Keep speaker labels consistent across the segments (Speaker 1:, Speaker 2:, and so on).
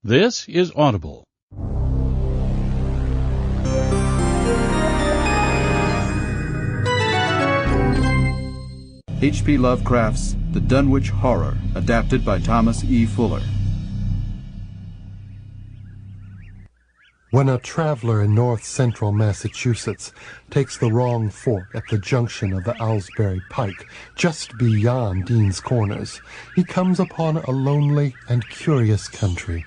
Speaker 1: This is Audible.
Speaker 2: H.P. Lovecraft's The Dunwich Horror, adapted by Thomas E. Fuller.
Speaker 3: When a traveler in north-central Massachusetts takes the wrong fork at the junction of the Owlsbury Pike, just beyond Dean's Corners, he comes upon a lonely and curious country.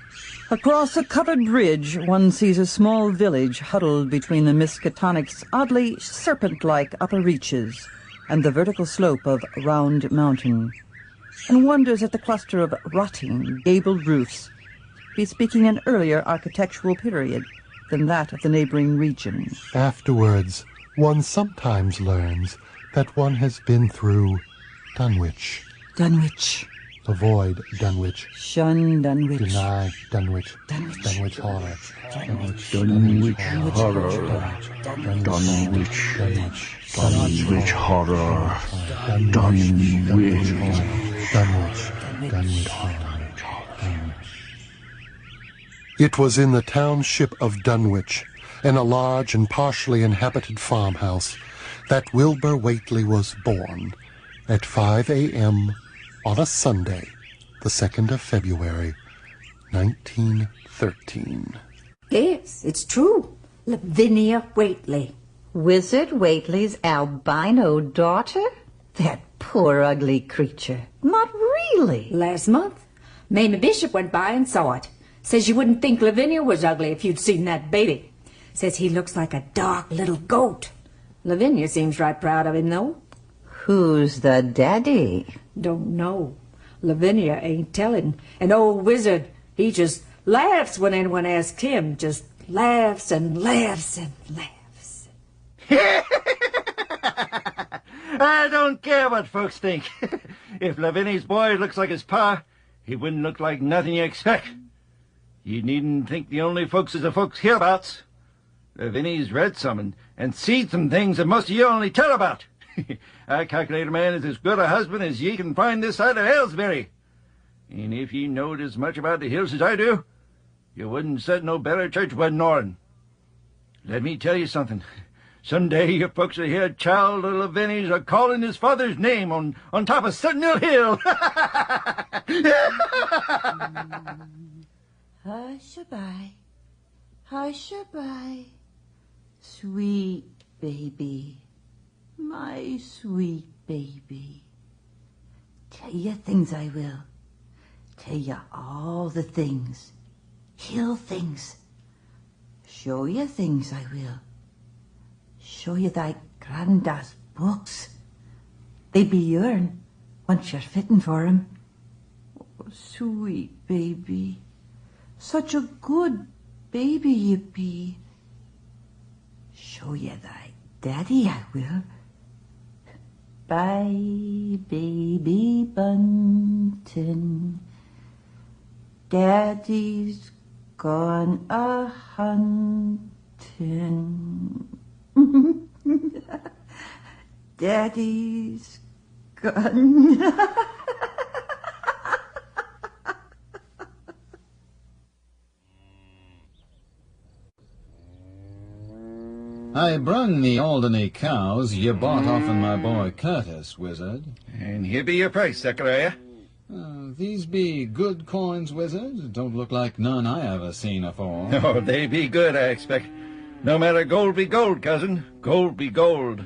Speaker 4: Across a covered bridge, one sees a small village huddled between the Miskatonic's oddly serpent-like upper reaches and the vertical slope of Round Mountain, and wonders at the cluster of rotting, gabled roofs, bespeaking an earlier architectural period than that of the neighboring region.
Speaker 3: Afterwards, one sometimes learns that one has been through Dunwich.
Speaker 4: Dunwich.
Speaker 3: Avoid Dunwich.
Speaker 4: Shun Dunwich.
Speaker 3: Deny Dunwich.
Speaker 4: Dunwich.
Speaker 3: Dunwich Horror.
Speaker 5: Dunwich Horror. Dunwich Horror.
Speaker 3: Dunwich Horror. It was in the township of Dunwich, in a large and partially inhabited farmhouse, that Wilbur Whately was born at 5 a.m. on a Sunday, the 2nd of February, 1913.
Speaker 6: Yes, it's true. Lavinia Whately.
Speaker 7: Wizard Whately's albino daughter? That poor ugly creature. Not really.
Speaker 6: Last month, Mamie Bishop went by and saw it. Says you wouldn't think Lavinia was ugly if you'd seen that baby. Says he looks like a dark little goat. Lavinia seems right proud of him, though.
Speaker 7: Who's the daddy?
Speaker 6: Don't know. Lavinia ain't telling. An old wizard, he just laughs when anyone asks him. Just laughs and laughs and laughs.
Speaker 8: I don't care what folks think. If Lavinia's boy looks like his pa, he wouldn't look like nothing you expect. You needn't think the only folks is the folks hereabouts. Lavinia's read some and seen some things that most of you only tell about. I calculate a man is as good a husband as ye can find this side of Aylesbury. And if ye knowed as much about the hills as I do, you wouldn't set no better church wedding on. Let me tell you something. Someday your folks will hear a child of Lavinia's a calling his father's name on top of Sentinel Hill.
Speaker 7: Hush-a-bye, hush-a-bye, sweet baby, my sweet baby. Tell you things I will, tell you all the things, hill things, show you things I will, show you thy granddad's books. They be yourn, once you're fitting for 'em. Oh, sweet baby. Such a good baby you be. Show you thy daddy I will. Bye, baby bunting. Daddy's gone a-hunting. Daddy's gone.
Speaker 9: I brung the Alderney cows you bought off'n my boy Curtis, Wizard.
Speaker 8: And here be your price, Zechariah.
Speaker 9: These be good coins, Wizard. Don't look like none I ever seen afore.
Speaker 8: Oh, they be good, I expect. No matter gold be gold, cousin. Gold be gold.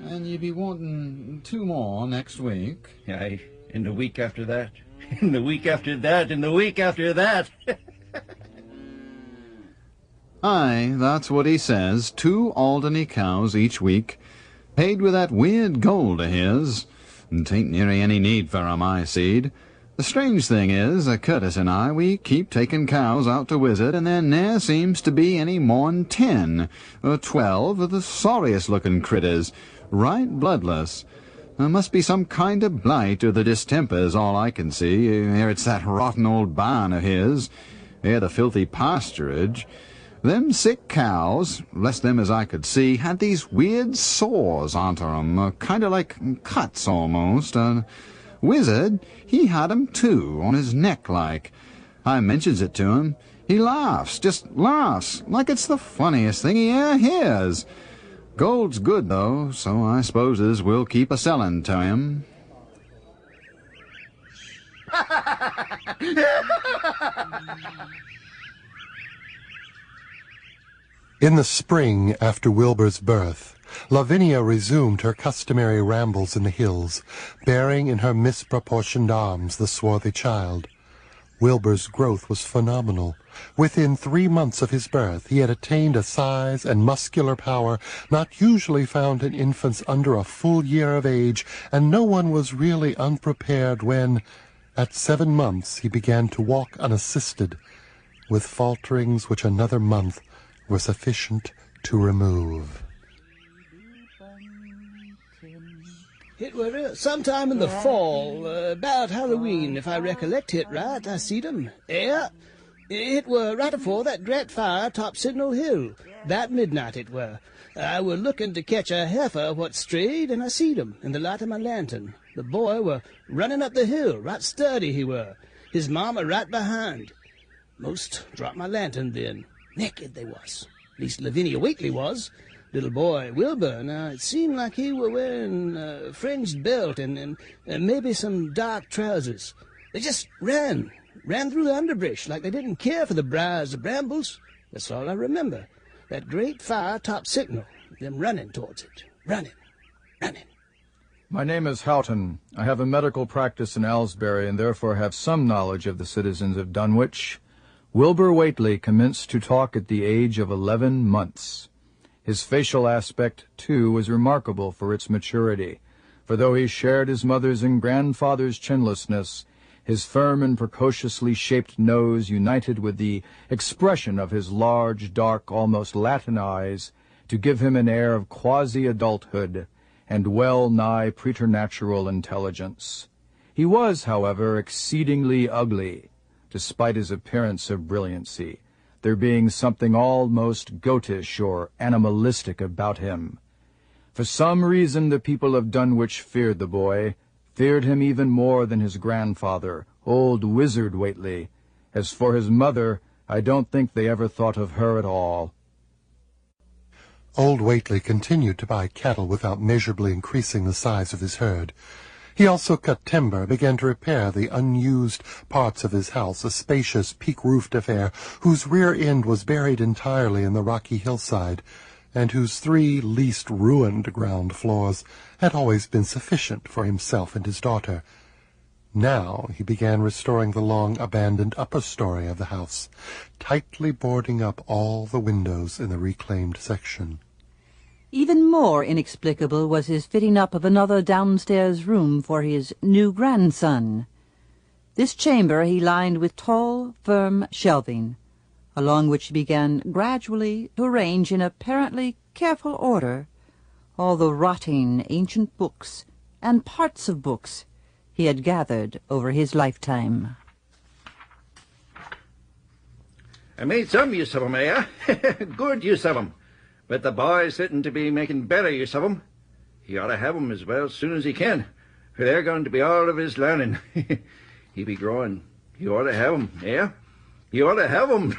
Speaker 9: And you be wanting 2 more next week.
Speaker 8: Aye, in the week after that. In the week after that, in the week after that.
Speaker 9: Aye, that's what he says. 2 Alderney cows each week, paid with that weird gold of his. And 'tain't nearly any need for 'em, I seed. The strange thing is, Curtis and I, we keep taking cows out to Wizard, and there ne'er seems to be any more'n 10 or 12 of the sorriest-looking critters, right bloodless. There must be some kind of blight or the distemper's all I can see, ere it's that rotten old barn of his, ere the filthy pasturage. Them sick cows, less them as I could see, had these weird sores onto 'em, kind of like cuts almost. Wizard, he had 'em too, on his neck like. I mentions it to him. He laughs, just laughs, like it's the funniest thing he e'er hears. Gold's good, though, so I supposes we'll keep a-sellin' to him.
Speaker 3: In the spring after Wilbur's birth, Lavinia resumed her customary rambles in the hills, bearing in her misproportioned arms the swarthy child. Wilbur's growth was phenomenal. Within 3 months of his birth, he had attained a size and muscular power not usually found in infants under a full year of age, and no one was really unprepared when, at 7 months, he began to walk unassisted, with falterings which another month were sufficient to remove.
Speaker 1: It were sometime in the fall, about Halloween, if I recollect it right. I seed 'em. It were right afore that great fire top Signal Hill. That midnight it were. I were looking to catch a heifer what strayed, and I seed 'em in the light of my lantern. The boy were running up the hill, right sturdy he were. His mama right behind. Most dropped my lantern then. Naked they was. At least Lavinia Whately was. Little boy Wilbur, now it seemed like he were wearing a fringed belt and maybe some dark trousers. They just ran through the underbrush like they didn't care for the briars or brambles. That's all I remember. That great fire-top signal, them running towards it. Running.
Speaker 10: My name is Houghton. I have a medical practice in Aylesbury and therefore have some knowledge of the citizens of Dunwich. Wilbur Whately commenced to talk at the age of 11 months. His facial aspect, too, was remarkable for its maturity, for though he shared his mother's and grandfather's chinlessness, his firm and precociously shaped nose united with the expression of his large, dark, almost Latin eyes to give him an air of quasi-adulthood and well-nigh preternatural intelligence. He was, however, exceedingly ugly, despite his appearance of brilliancy, there being something almost goatish or animalistic about him. For some reason the people of Dunwich feared the boy, feared him even more than his grandfather, old Wizard Whately. As for his mother, I don't think they ever thought of her at all.
Speaker 3: Old Whately continued to buy cattle without measurably increasing the size of his herd. He also cut timber, began to repair the unused parts of his house, a spacious peak-roofed affair whose rear end was buried entirely in the rocky hillside, and whose 3 least ruined ground floors had always been sufficient for himself and his daughter. Now he began restoring the long-abandoned upper story of the house, tightly boarding up all the windows in the reclaimed section.
Speaker 4: Even more inexplicable was his fitting up of another downstairs room for his new grandson. This chamber he lined with tall, firm shelving, along which he began gradually to arrange in apparently careful order all the rotting ancient books and parts of books he had gathered over his lifetime.
Speaker 8: I made some use of 'em, Good use of 'em. But the boy's sitting to be making better use of 'em. He ought to have 'em as well soon as he can, for they're going to be all of his learning. He be growing. He ought to have 'em, He ought to have 'em.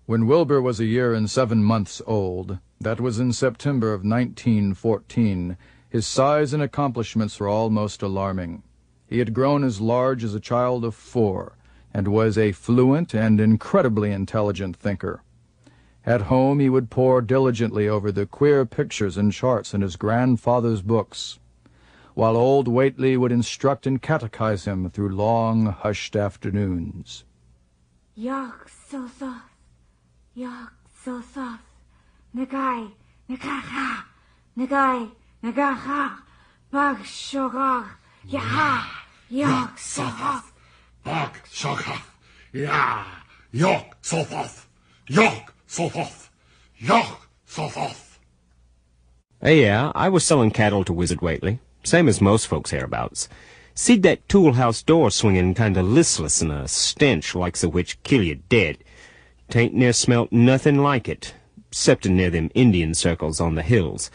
Speaker 10: When Wilbur was a year and 7 months old, that was in September of 1914, his size and accomplishments were almost alarming. He had grown as large as a child of 4, and was a fluent and incredibly intelligent thinker. At home he would pore diligently over the queer pictures and charts in his grandfather's books, while old Whately would instruct and catechize him through long, hushed afternoons.
Speaker 6: Yuck, so soft. Yuck, so soft. Nagai, nagaha. Nagai, nagaha. Bug, sugar. Yaha. Yuck, so soft.
Speaker 3: Bog, sugar, yeah, Yuck, so forth, Yuck, so forth, Yuck, so forth.
Speaker 11: Yeah, I was selling cattle to Wizard Whately, same as most folks hereabouts. Seed that tool house door swinging kind of listless and a stench like's a witch kill you dead. Tain't near smelt nothing like it, 'ceptin' near them Indian circles on the hills.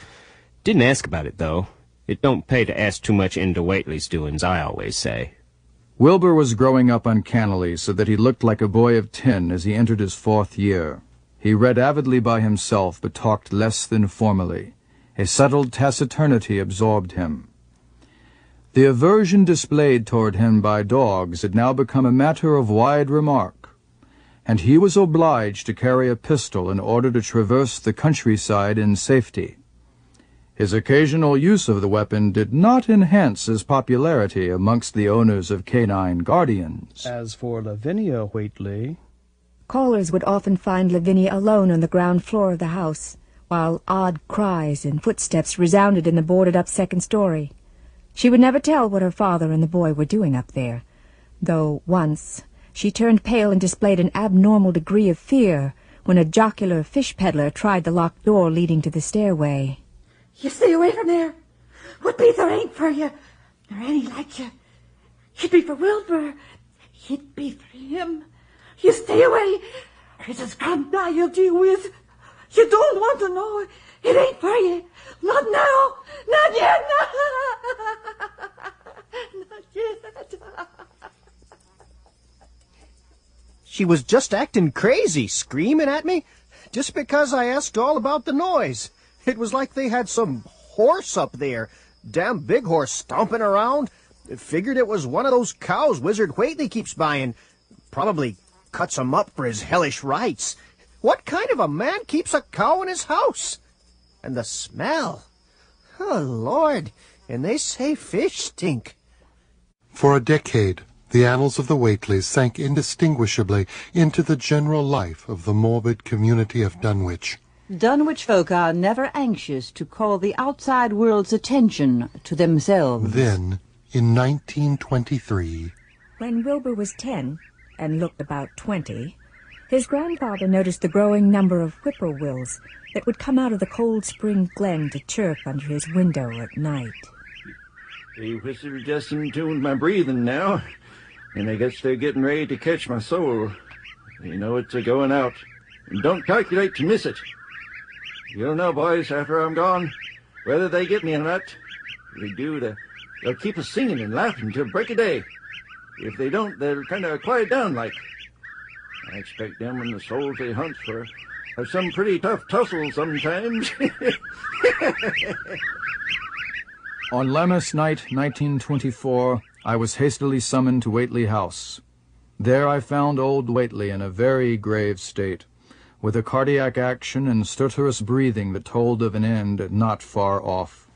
Speaker 11: Didn't ask about it, though. It don't pay to ask too much into Whately's doings, I always say.
Speaker 10: Wilbur was growing up uncannily so that he looked like a boy of 10 as he entered his 4th year. He read avidly by himself, but talked less than formally. A settled taciturnity absorbed him. The aversion displayed toward him by dogs had now become a matter of wide remark, and he was obliged to carry a pistol in order to traverse the countryside in safety. His occasional use of the weapon did not enhance his popularity amongst the owners of canine guardians.
Speaker 1: As for Lavinia Whately...
Speaker 6: Callers would often find Lavinia alone on the ground floor of the house, while odd cries and footsteps resounded in the boarded-up 2nd story. She would never tell what her father and the boy were doing up there, though once she turned pale and displayed an abnormal degree of fear when a jocular fish peddler tried the locked door leading to the stairway.
Speaker 7: You stay away from there. What be there ain't for you, nor any like you. You'd be for Wilbur. You'd be for him. You stay away, or it's a scrum die you'll deal with. You don't want to know. It ain't for you. Not now. Not yet. Not yet.
Speaker 12: She was just acting crazy, screaming at me, just because I asked all about the noise. It was like they had some horse up there, damn big horse stomping around. Figured it was one of those cows Wizard Whately keeps buying. Probably cuts 'em up for his hellish rites. What kind of a man keeps a cow in his house? And the smell. Oh, Lord, and they say fish stink.
Speaker 3: For a decade, the annals of the Whateleys sank indistinguishably into the general life of the morbid community of Dunwich.
Speaker 4: Dunwich folk are never anxious to call the outside world's attention to themselves.
Speaker 3: Then, in 1923...
Speaker 6: When Wilbur was 10 and looked about 20, his grandfather noticed the growing number of whippoorwills that would come out of the cold spring glen to chirp under his window at night.
Speaker 8: They whistle just in tune with my breathing now, and I guess they're getting ready to catch my soul. They know it's a-going out, and don't calculate to miss it. You'll know, boys, after I'm gone, whether they get me or not. If they do, they'll keep us singing and laughing till break of day. If they don't, they'll kind of quiet down like. I expect them and the souls they hunt for have some pretty tough tussle sometimes.
Speaker 10: On Lammas night, 1924, I was hastily summoned to Whately House. There I found old Whately in a very grave state, with a cardiac action and stertorous breathing that told of an end not far off.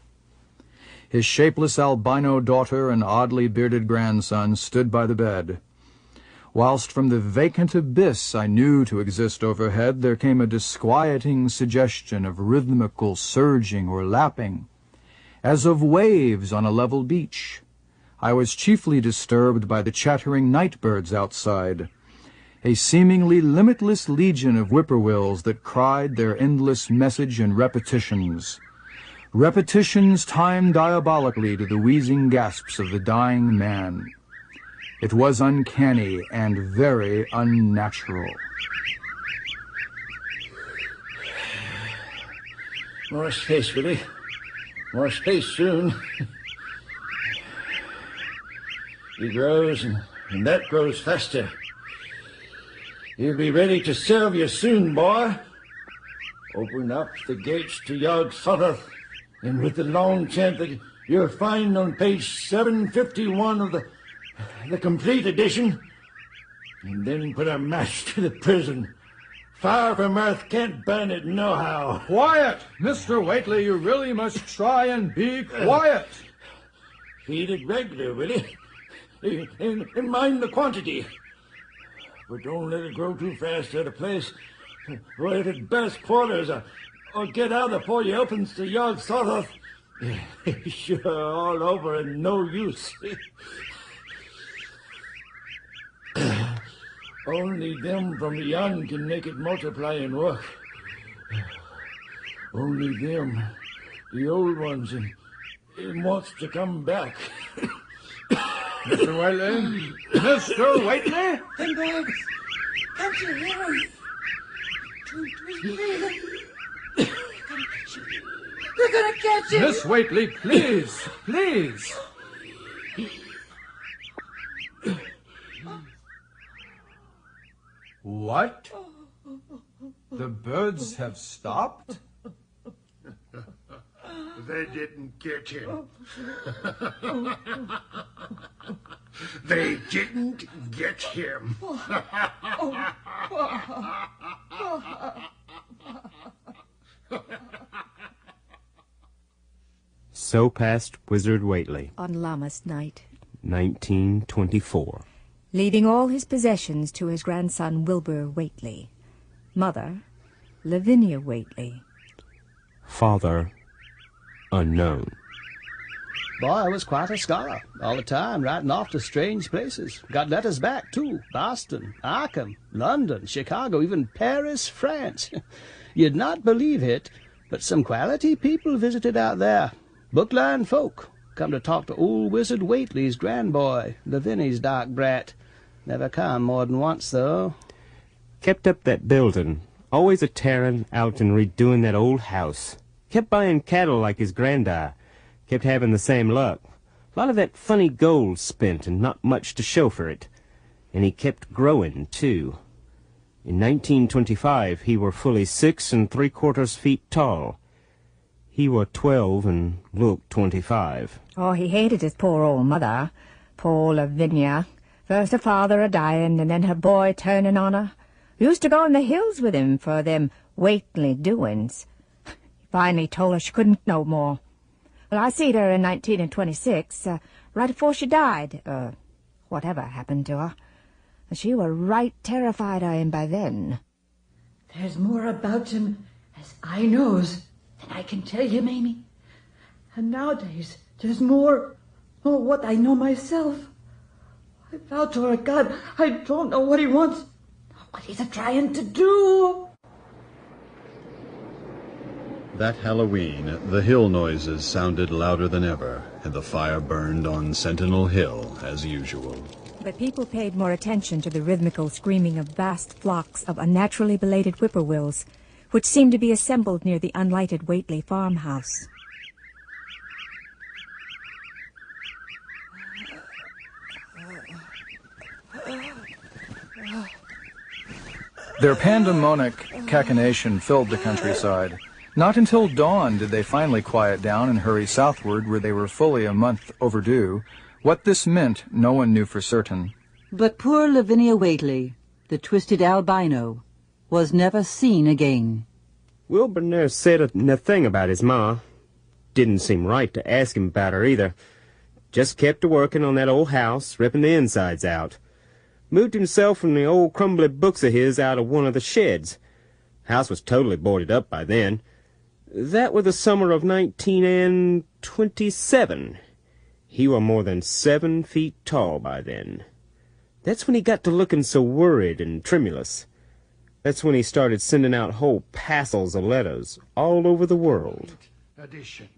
Speaker 10: His shapeless albino daughter and oddly bearded grandson stood by the bed, whilst from the vacant abyss I knew to exist overhead there came a disquieting suggestion of rhythmical surging or lapping, as of waves on a level beach. I was chiefly disturbed by the chattering night birds outside, a seemingly limitless legion of whippoorwills that cried their endless message in repetitions timed diabolically to the wheezing gasps of the dying man. It was uncanny and very unnatural.
Speaker 8: More space, Billy. More space soon. He grows, and that grows faster. He'll be ready to serve you soon, boy. Open up the gates to Yuck Sutter, and with the long chant that you'll find on page 751 of the complete edition, and then put a match to the prison. Fire from earth can't burn it nohow.
Speaker 10: Quiet! Mr. Whately, you really must try and be quiet.
Speaker 8: Feed it regular, Willie. And mind the quantity. But don't let it grow too fast at a place where it'd burst quarters or get out before you opens the yard sort of. Sure, all over and no use. Only them from the young can make it multiply and work. Only them, the old ones, and it wants to come back.
Speaker 10: Mr. Whately? Mr. Whately?
Speaker 7: Them birds. Can't you hear them? Tweet, tweet, tweet. They're gonna catch him!
Speaker 10: Miss Whately, please! Please! What? The birds have stopped?
Speaker 3: They didn't get him. They didn't get him.
Speaker 11: So passed Wizard Whately.
Speaker 6: On Lammas night,
Speaker 11: 1924.
Speaker 6: leaving all his possessions to his grandson Wilbur Whately. Mother, Lavinia Whately.
Speaker 11: Father, unknown.
Speaker 1: Boy was quite a scholar, all the time writing off to strange places. Got letters back, too. Boston, Arkham, London, Chicago, even Paris, France. You'd not believe it, but some quality people visited out there. Bookline folk. Come to talk to old Wizard Whately's grandboy, Lavinia's dark brat. Never come more than once, though.
Speaker 11: Kept up that building. Always a-tearing out and redoing that old house. Kept buying cattle like his grandad. Kept having the same luck. A lot of that funny gold spent and not much to show for it. And he kept growing, too. In 1925, he were fully 6 3/4 feet tall. He were 12 and looked 25.
Speaker 6: Oh, he hated his poor old mother, poor Lavinia. First her father a-dying, and then her boy turning on her. Used to go in the hills with him for them Whately doings. He finally told her she couldn't no more. Well, I seed her in 1926, right afore she died, whatever happened to her. She were right terrified of him by then.
Speaker 7: There's more about him as I knows than I can tell you, Mamie. And nowadays, there's more what I know myself. I vow to our God, I don't know what he wants, what he's a-trying to do.
Speaker 9: That Halloween, the hill noises sounded louder than ever, and the fire burned on Sentinel Hill as usual.
Speaker 6: But people paid more attention to the rhythmical screaming of vast flocks of unnaturally belated whippoorwills, which seemed to be assembled near the unlighted Whately farmhouse.
Speaker 10: Their pandemonic cachinnation filled the countryside. Not until dawn did they finally quiet down and hurry southward, where they were fully a month overdue. What this meant, no one knew for certain.
Speaker 4: But poor Lavinia Whately, the twisted albino, was never seen again.
Speaker 11: Wilbur never said a thing about his ma. Didn't seem right to ask him about her either. Just kept a-working on that old house, ripping the insides out. Moved himself from the old crumbly books of his out of one of the sheds. House was totally boarded up by then. That were the summer of 1927. He were more than 7 feet tall by then. That's when he got to looking so worried and tremulous. That's when he started sending out whole passels of letters all over the world.
Speaker 3: Edition.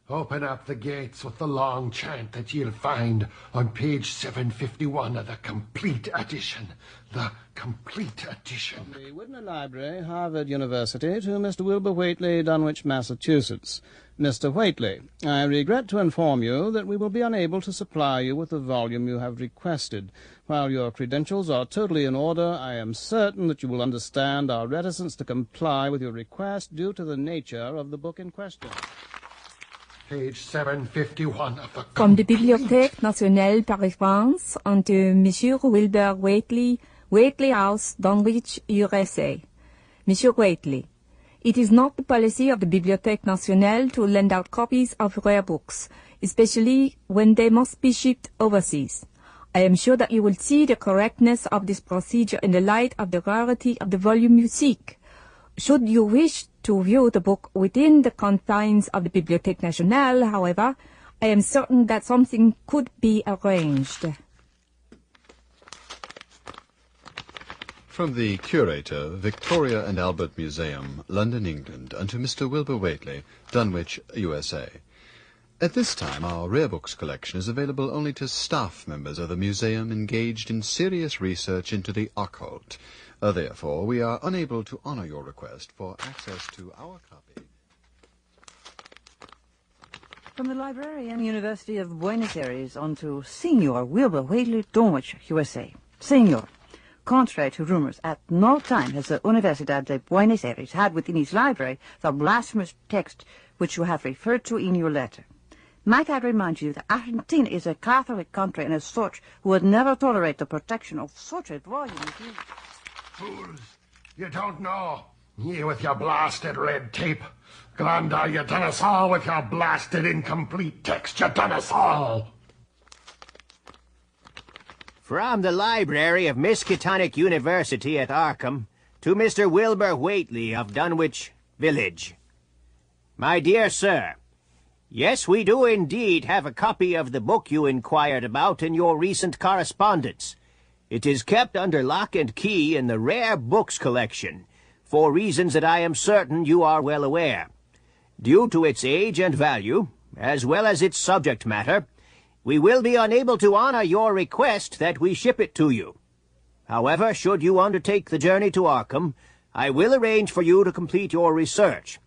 Speaker 3: Open up the gates with the long chant that you'll find on page 751 of the complete edition. The complete edition.
Speaker 1: From the Whitney Library, Harvard University, to Mr. Wilbur Whately, Dunwich, Massachusetts. Mr. Whately, I regret to inform you that we will be unable to supply you with the volume you have requested. While your credentials are totally in order, I am certain that you will understand our reticence to comply with your request due to the nature of the book in question.
Speaker 3: Page 751 of the
Speaker 6: From the Bibliothèque Nationale Paris-France unto Monsieur Wilbur Whately, Whately House, Dunwich, USA. Monsieur Whately, it is not the policy of the Bibliothèque Nationale to lend out copies of rare books, especially when they must be shipped overseas. I am sure that you will see the correctness of this procedure in the light of the rarity of the volume you seek. Should you wish to view the book within the confines of the Bibliothèque Nationale, however, I am certain that something could be arranged.
Speaker 9: From the Curator, Victoria and Albert Museum, London, England, unto Mr. Wilbur Whately, Dunwich, USA. At this time, our rare books collection is available only to staff members of the museum engaged in serious research into the occult. Therefore, we are unable to honor your request for access to our copy.
Speaker 4: From the Librarian University of Buenos Aires on to Senor Wilbur Whately, Dunwich, USA. Senor, contrary to rumors, at no time has the Universidad de Buenos Aires had within its library the blasphemous text which you have referred to in your letter. Might I remind you that Argentina is a Catholic country and as such would never tolerate the protection of such a volume as you.
Speaker 3: Fools, you don't know. You with your blasted red tape. Granda, you done us all with your blasted incomplete text. You done us all.
Speaker 12: From the library of Miskatonic University at Arkham to Mr. Wilbur Whately of Dunwich Village. My dear sir, yes, we do indeed have a copy of the book you inquired about in your recent correspondence. It is kept under lock and key in the rare books collection, for reasons that I am certain you are well aware. Due to its age and value, as well as its subject matter, we will be unable to honor your request that we ship it to you. However, should you undertake the journey to Arkham, I will arrange for you to complete your research.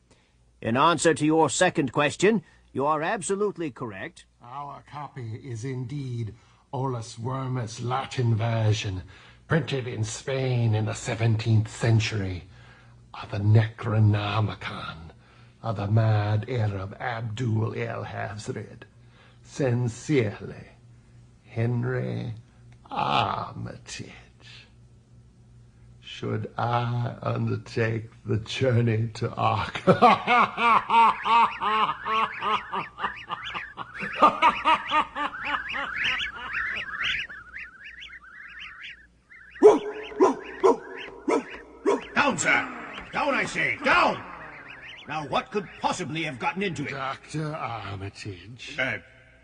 Speaker 12: In answer to your second question, you are absolutely correct.
Speaker 3: Our copy is indeed Olus Wormus Latin version, printed in Spain in the 17th century, of the Necronomicon of the mad Arab Abdul el-Hazred. Sincerely, Henry Armitage. Should I undertake the journey to Arkham?
Speaker 8: Down, sir! Down, I say! Down! Now, what could possibly have gotten into it?
Speaker 3: Dr. Armitage.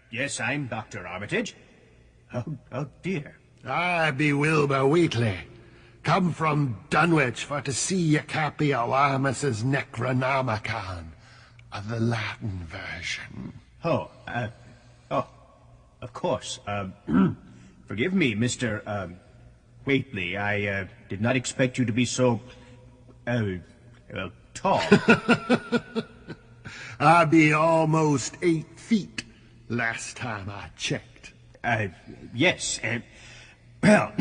Speaker 8: Yes, I'm Dr. Armitage. Oh, dear.
Speaker 3: I be Wilbur Whately. Come from Dunwich for to see a copy of Armus's Necronomicon of the Latin version.
Speaker 8: Oh, of course. Forgive me, Mr. Whately. I did not expect you to be so, tall.
Speaker 3: I be almost 8 feet last time I checked.
Speaker 8: Yes. Well,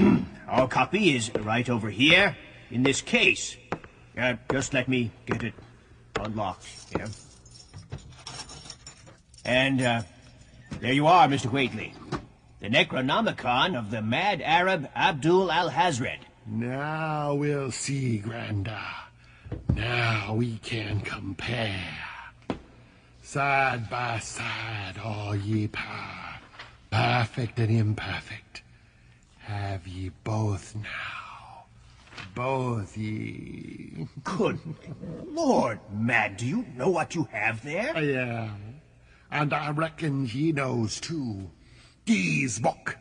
Speaker 8: our copy is right over here in this case. Just let me get it unlocked here. And, there you are, Mr. Whately. The Necronomicon of the mad Arab Abdul al-Hazred.
Speaker 3: Now we'll see, Granda. Now we can compare. Side by side, all ye power, perfect and imperfect, have ye both now. Both ye.
Speaker 8: Good Lord, Mad, do you know what you have there?
Speaker 3: Yeah, and I reckon ye knows too. Dee's book,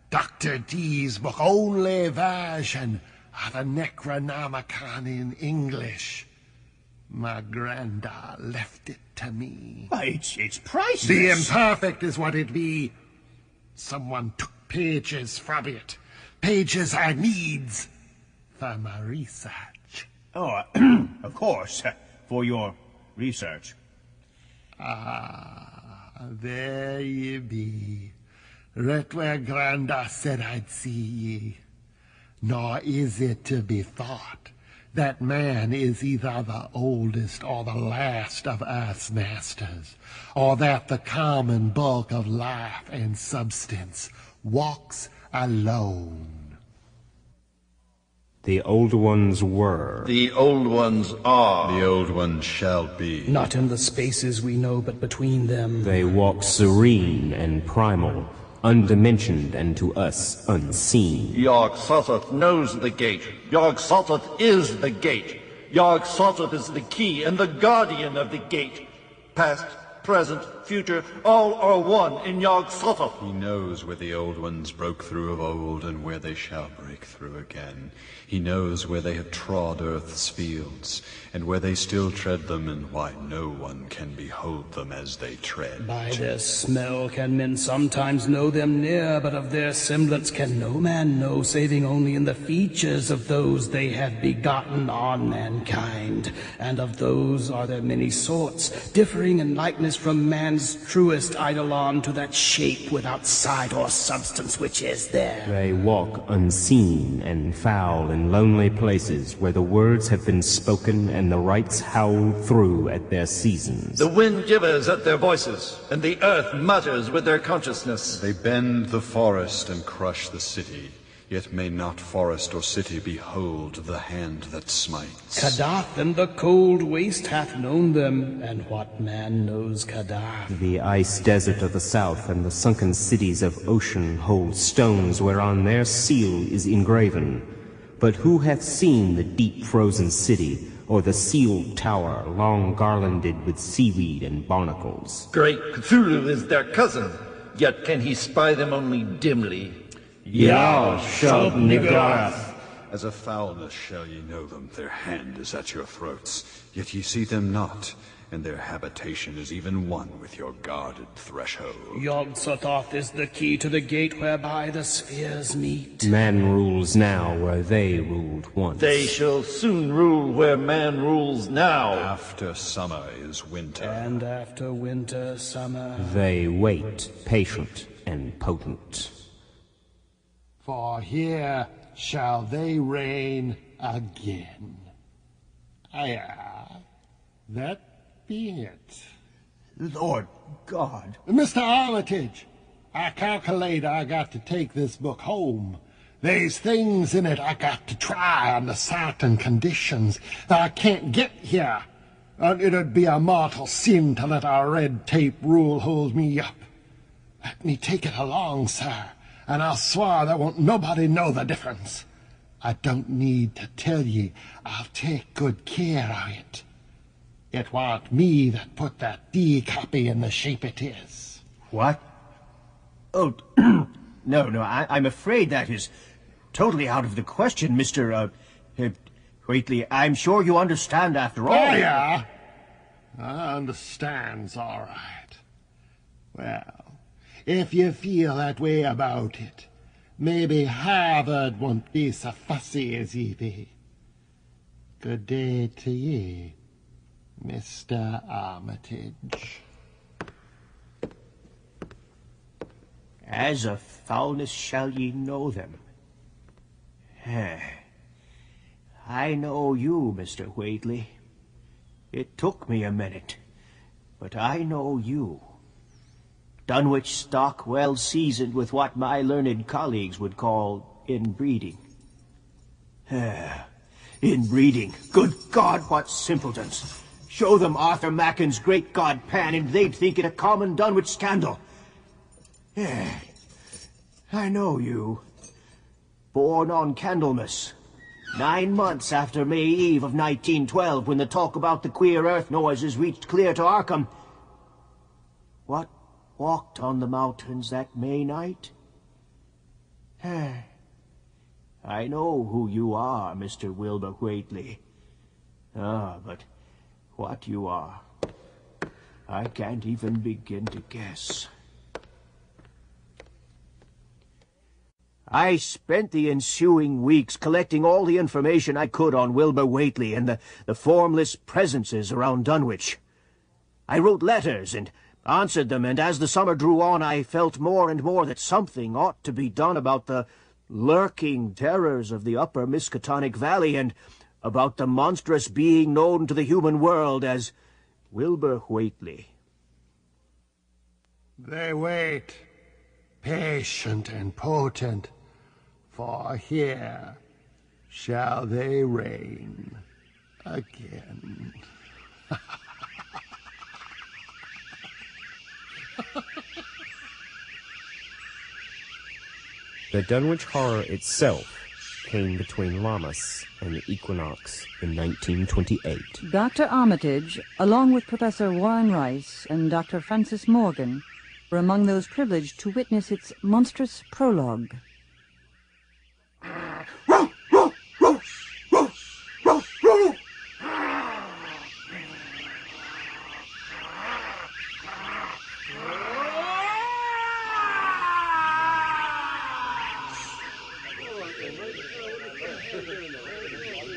Speaker 3: Dr. Dee's book, only version of the Necronomicon in English. My granda left it to me.
Speaker 8: Why, it's priceless.
Speaker 3: The imperfect is what it be. Someone took pages from it. Pages I needs for my research.
Speaker 8: Oh, of course, for your research.
Speaker 3: There ye be. Right where Granda said I'd see ye. Nor is it to be thought that man is either the oldest or the last of Earth's masters, or that the common bulk of life and substance walks alone.
Speaker 11: The old ones were.
Speaker 2: The old ones are. The old ones shall be.
Speaker 1: Not in the spaces we know, but between them.
Speaker 11: They walk serene and primal, undimensioned and to us unseen.
Speaker 13: Yog-Sothoth knows the gate. Yog-Sothoth is the gate. Yog-Sothoth is the key and the guardian of the gate. Past, present, future, all are one in Yog-Sothoth.
Speaker 2: He knows where the old ones broke through of old and where they shall break through again. He knows where they have trod earth's fields, and where they still tread them, and why no one can behold them as they tread.
Speaker 1: By their smell can men sometimes know them near, but of their semblance can no man know, saving only in the features of those they have begotten on mankind. And of those are there many sorts, differing in likeness from man man's truest eidolon to that shape without sight or substance which is there.
Speaker 11: They walk unseen and foul in lonely places where the words have been spoken and the rites howled through at their seasons.
Speaker 13: The wind gibbers at their voices, and the earth mutters with their consciousness.
Speaker 2: They bend the forest and crush the city, yet may not forest or city behold the hand that smites.
Speaker 1: Kadath and the cold waste hath known them, and what man knows Kadath?
Speaker 11: The ice desert of the south and the sunken cities of ocean hold stones whereon their seal is engraven. But who hath seen the deep frozen city, or the sealed tower long garlanded with seaweed and barnacles?
Speaker 13: Great Cthulhu is their cousin, yet can he spy them only dimly.
Speaker 11: Yah shall Niggurath.
Speaker 2: As a foulness shall ye know them, their hand is at your throats, yet ye see them not, and their habitation is even one with your guarded threshold.
Speaker 1: Yog-Sothoth is the key to the gate whereby the spheres meet.
Speaker 11: Man rules now where they ruled once.
Speaker 13: They shall soon rule where man rules now.
Speaker 2: After summer is winter.
Speaker 1: And after winter, summer.
Speaker 11: They wait, patient and potent.
Speaker 3: For here shall they reign again. That be it.
Speaker 12: Lord God.
Speaker 3: Mr. Armitage, I calculate I got to take this book home. There's things in it I got to try under certain conditions that I can't get here. And it'd be a mortal sin to let our red tape rule hold me up. Let me take it along, sir, and I'll swear there won't nobody know the difference. I don't need to tell ye I'll take good care of it. It warn't me that put that D copy in the shape it is.
Speaker 12: What? Oh, no, I'm afraid that is totally out of the question, Mr. Whately. I'm sure you understand after all.
Speaker 3: Oh, yeah. I understands, all right. Well, if you feel that way about it, maybe Harvard won't be so fussy as ye be. Good day to ye, Mr. Armitage.
Speaker 12: As a foulness shall ye know them. I know you, Mr. Whately. It took me a minute, but I know you. Dunwich stock well seasoned with what my learned colleagues would call inbreeding. Inbreeding. Good God, what simpletons. Show them Arthur Macken's Great God Pan and they'd think it a common Dunwich scandal. I know you. Born on Candlemas, 9 months after May Eve of 1912, when the talk about the queer earth noises reached clear to Arkham. What walked on the mountains that May night? I know who you are, Mr. Wilbur Whately. But what you are, I can't even begin to guess. I spent the ensuing weeks collecting all the information I could on Wilbur Whately and the formless presences around Dunwich. I wrote letters and answered them, and as the summer drew on, I felt more and more that something ought to be done about the lurking terrors of the upper Miskatonic Valley and about the monstrous being known to the human world as Wilbur Whately.
Speaker 3: They wait, patient and potent, for here shall they reign again.
Speaker 11: The Dunwich Horror itself came between Lammas and the equinox in 1928.
Speaker 4: Dr. Armitage, along with Professor Warren Rice and Dr. Francis Morgan, were among those privileged to witness its monstrous prologue.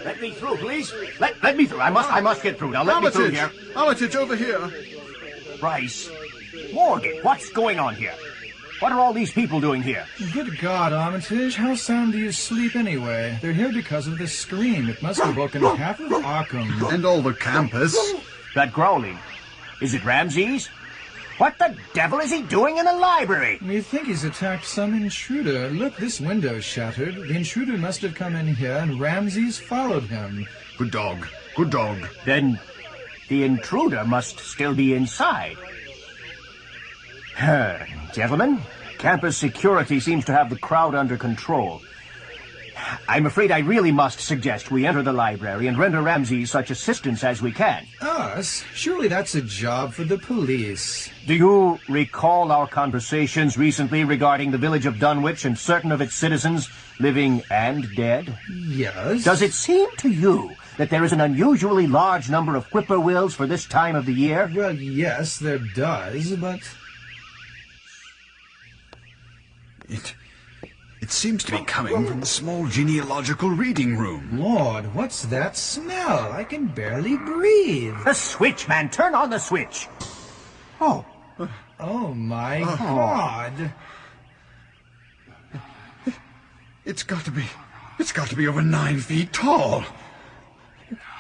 Speaker 12: Let me through, please. Let me through. I must get through. Now let me through here.
Speaker 14: Armitage, over here.
Speaker 12: Rice, Morgan, what's going on here? What are all these people doing here?
Speaker 10: Good God, Armitage, how sound do you sleep anyway? They're here because of this scream. It must have woken half of Arkham.
Speaker 9: And all the campus.
Speaker 12: That growling. Is it Ramses? What the devil is he doing in the library?
Speaker 10: We think he's attacked some intruder. Look, this window's shattered. The intruder must have come in here, and Ramses followed him.
Speaker 9: Good dog. Good dog.
Speaker 12: Then the intruder must still be inside. Gentlemen, campus security seems to have the crowd under control. I'm afraid I really must suggest we enter the library and render Ramses such assistance as we can.
Speaker 10: Us? Surely that's a job for the police.
Speaker 12: Do you recall our conversations recently regarding the village of Dunwich and certain of its citizens, living and dead?
Speaker 10: Yes.
Speaker 12: Does it seem to you that there is an unusually large number of whippoorwills for this time of the year?
Speaker 10: Well, yes, there does, but...
Speaker 2: It seems to be coming from the small genealogical reading room.
Speaker 10: Lord, what's that smell? I can barely breathe.
Speaker 12: The switch, man! Turn on the switch! Oh.
Speaker 10: Oh, my God.
Speaker 2: It's got to be over 9 feet tall.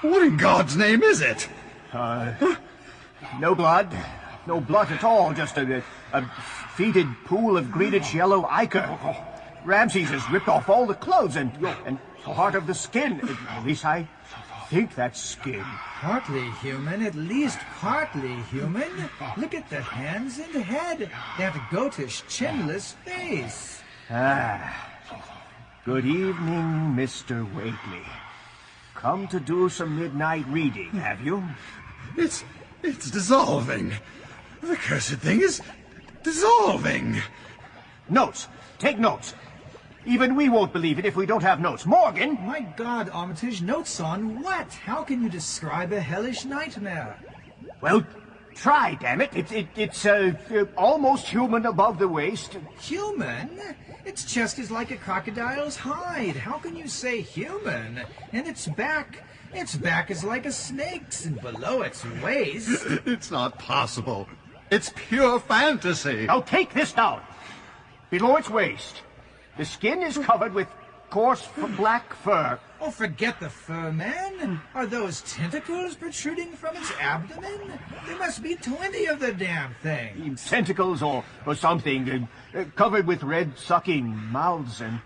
Speaker 2: What in God's name is it?
Speaker 12: No blood. No blood at all. Just a fetid pool of greenish yellow ichor. Ramses has ripped off all the clothes and part of the skin. At least I think that's skin.
Speaker 10: Partly human, at least partly human. Look at the hands and head. That goatish, chinless face.
Speaker 12: Good evening, Mr. Whately. Come to do some midnight reading, have you?
Speaker 2: It's dissolving. The cursed thing is dissolving.
Speaker 12: Notes. Take notes. Even we won't believe it if we don't have notes. Morgan!
Speaker 10: My God, Armitage, notes on what? How can you describe a hellish nightmare?
Speaker 12: Well, try, damn it. It's almost human above the waist.
Speaker 10: Human? Its chest is like a crocodile's hide. How can you say human? And its back is like a snake's, and below its waist...
Speaker 2: It's not possible. It's pure fantasy.
Speaker 12: Now take this down. Below its waist, the skin is covered with coarse black fur.
Speaker 10: Oh, forget the fur, man. Are those tentacles protruding from its abdomen? There must be 20 of the damn thing.
Speaker 12: Tentacles or something, covered with red sucking mouths and...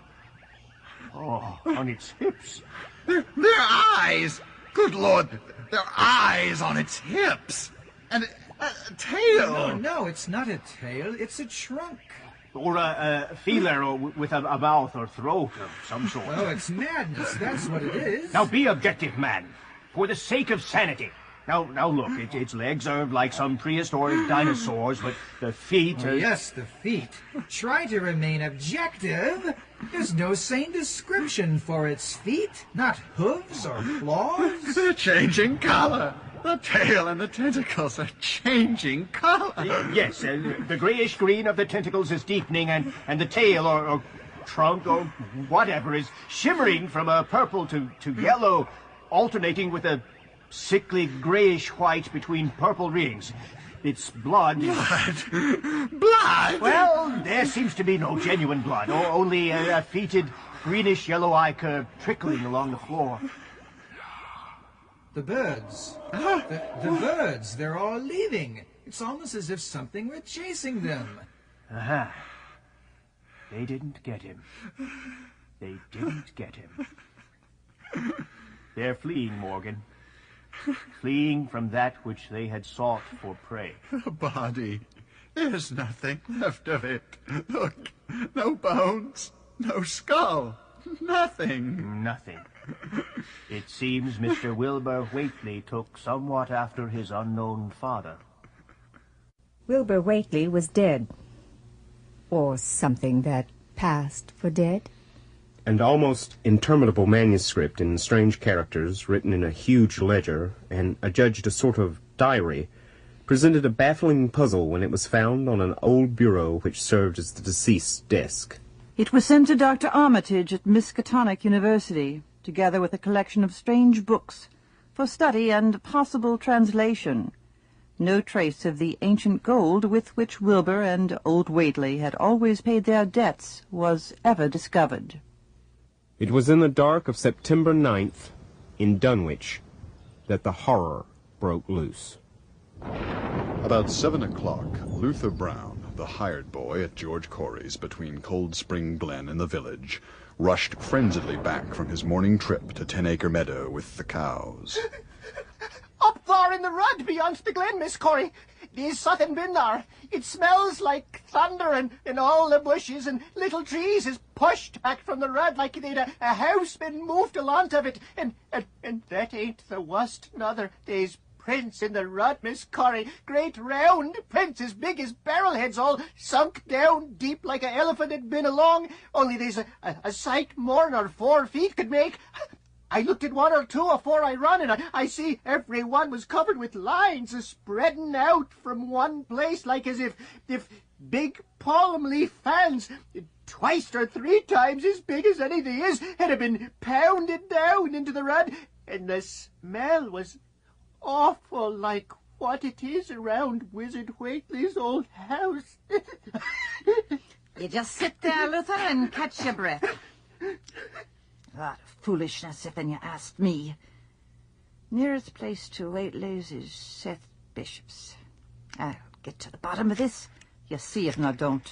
Speaker 12: Oh, on its hips.
Speaker 2: Their eyes! Good Lord, their eyes on its hips! And a tail!
Speaker 10: No, it's not a tail, it's a trunk.
Speaker 12: Or a feeler or with a mouth or throat of some sort.
Speaker 10: Oh, it's madness, that's what it is.
Speaker 12: Now be objective, man. For the sake of sanity. Now look, its legs are like some prehistoric dinosaurs, but the feet are...
Speaker 10: Yes, the feet. Try to remain objective. There's no sane description for its feet. Not hooves or claws.
Speaker 2: They're changing color. The tail and the tentacles are changing color.
Speaker 12: Yes, the grayish green of the tentacles is deepening, and the tail or trunk or whatever is shimmering from a purple to yellow, alternating with a sickly grayish white between purple rings. It's blood.
Speaker 2: Blood?
Speaker 12: Well, there seems to be no genuine blood, or only a fetid greenish yellow ichor trickling along the floor.
Speaker 10: The birds. The birds, they're all leaving. It's almost as if something were chasing them.
Speaker 12: They didn't get him. They didn't get him. They're fleeing, Morgan. Fleeing from that which they had sought for prey.
Speaker 2: The body. There's nothing left of it. Look, no bones, no skull, nothing.
Speaker 12: Nothing. It seems Mr. Wilbur Whately took somewhat after his unknown father.
Speaker 6: Wilbur Whately was dead. Or something that passed for dead.
Speaker 11: An almost interminable manuscript in strange characters, written in a huge ledger, and adjudged a sort of diary, presented a baffling puzzle when it was found on an old bureau which served as the deceased's desk.
Speaker 4: It was sent to Dr. Armitage at Miskatonic University, together with a collection of strange books, for study and possible translation. no trace of the ancient gold with which Wilbur and old Whately had always paid their debts was ever discovered.
Speaker 11: It was in the dark of September 9th, in Dunwich, that the horror broke loose.
Speaker 2: About 7 o'clock, Luther Brown, the hired boy at George Corey's between Cold Spring Glen and the village, rushed frenziedly back from his morning trip to 10-acre Meadow with the cows.
Speaker 12: Up there in the rud beyond the glen, Miss Corey. There's something been there. It smells like thunder, and all the bushes and little trees is pushed back from the rud like they'd a house been moved along of it. And that ain't the worst, nother. There's prints in the rud, Miss Corey. Great round prints as big as barrelheads, all sunk down deep like a elephant had been along. Only there's a sight more nor 4 feet could make. I looked at 1 or 2 afore I run, and I see every one was covered with lines spreading out from one place like as if big palm leaf fans, twice or 3 times as big as any they is, had been pounded down into the rud, and the smell was awful like what it is around Wizard Whately's old house.
Speaker 7: You just sit there, Luther, and catch your breath. That foolishness, if you asked me. Nearest place to Whately's is Seth Bishop's. I'll get to the bottom of this. You see it, and I don't.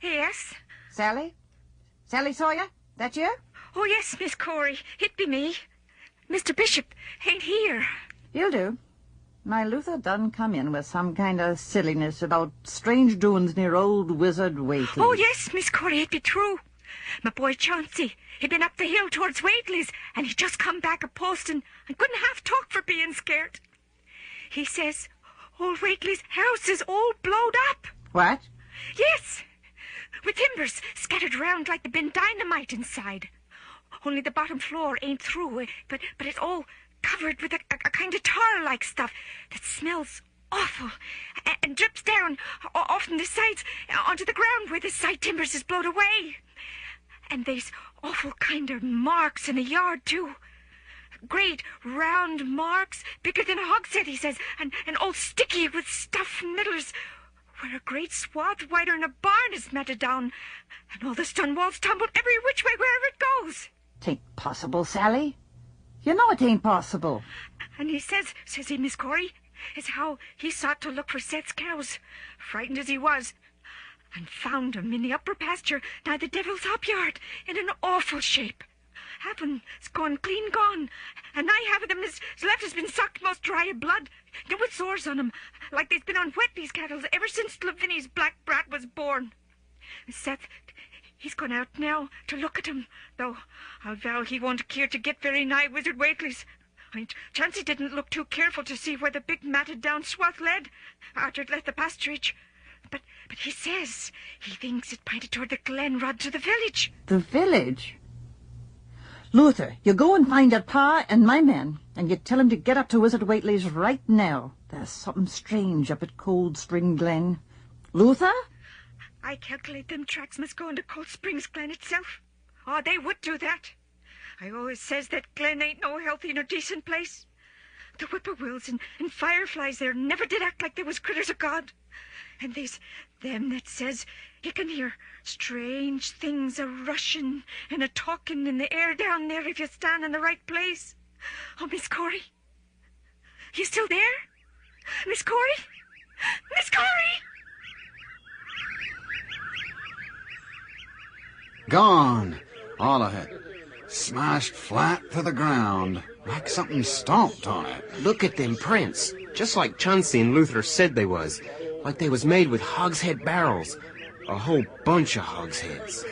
Speaker 14: Yes?
Speaker 7: Sally? Sally Sawyer? That you?
Speaker 14: Oh, yes, Miss Corey. It be me. Mr. Bishop ain't here.
Speaker 7: You'll do. My Luther done come in with some kind of silliness about strange doings near old Wizard Whately.
Speaker 14: Oh, yes, Miss Corey, it be true. My boy Chauncey, he'd been up the hill towards Whately's, and he just come back a posting and couldn't half talk for being scared. He says old Whately's house is all blowed up.
Speaker 7: What?
Speaker 14: Yes, with timbers scattered around like there'd been dynamite inside. Only the bottom floor ain't through, but it's all covered with a kind of tar-like stuff that smells awful and drips down off from the sides onto the ground where the side timbers is blowed away. And there's awful kind of marks in the yard, too. Great round marks, bigger than a hogshead, he says, and all sticky with stuff and middlers, where a great swath wider than a barn is matted down, and all the stone walls tumbled every which way wherever it goes.
Speaker 7: 'Tain't possible, Sally. You know it ain't possible.
Speaker 14: And he says he, Miss Corey, is how he sought to look for Seth's cows, frightened as he was, and found 'em in the upper pasture nigh the Devil's Hop Yard in an awful shape. Half 'em's clean gone, and nigh half of them is left has been sucked most dry of blood, and with sores on 'em, like they's been on Whately's cattle ever since Lavinia's black brat was born. Seth, he's gone out now to look at 'em, though I'll vow he won't care to get very nigh Wizard Whately's. Chauncey didn't look too careful to see where the big matted down swath led after it left the pasturage. But he says he thinks it pointed toward the glen rod to the village.
Speaker 7: The village? Luther, you go and find your pa and my men, and you tell him to get up to Wizard Whately's right now. There's something strange up at Cold Spring Glen. Luther?
Speaker 14: I calculate them tracks must go into Cold Springs Glen itself. Oh, they would do that. I always says that Glen ain't no healthy nor decent place. The whippoorwills and fireflies there never did act like they was critters of God. And there's them that says you can hear strange things a-rushing and a-talking in the air down there if you stand in the right place. Oh, Miss Corey, you still there? Miss Corey? Miss Corey!
Speaker 9: Gone, all of it. Smashed flat to the ground, like something stomped on it.
Speaker 11: Look at them prints, just like Chauncey and Luther said they was. Like they was made with hogshead barrels. A whole bunch of hogsheads.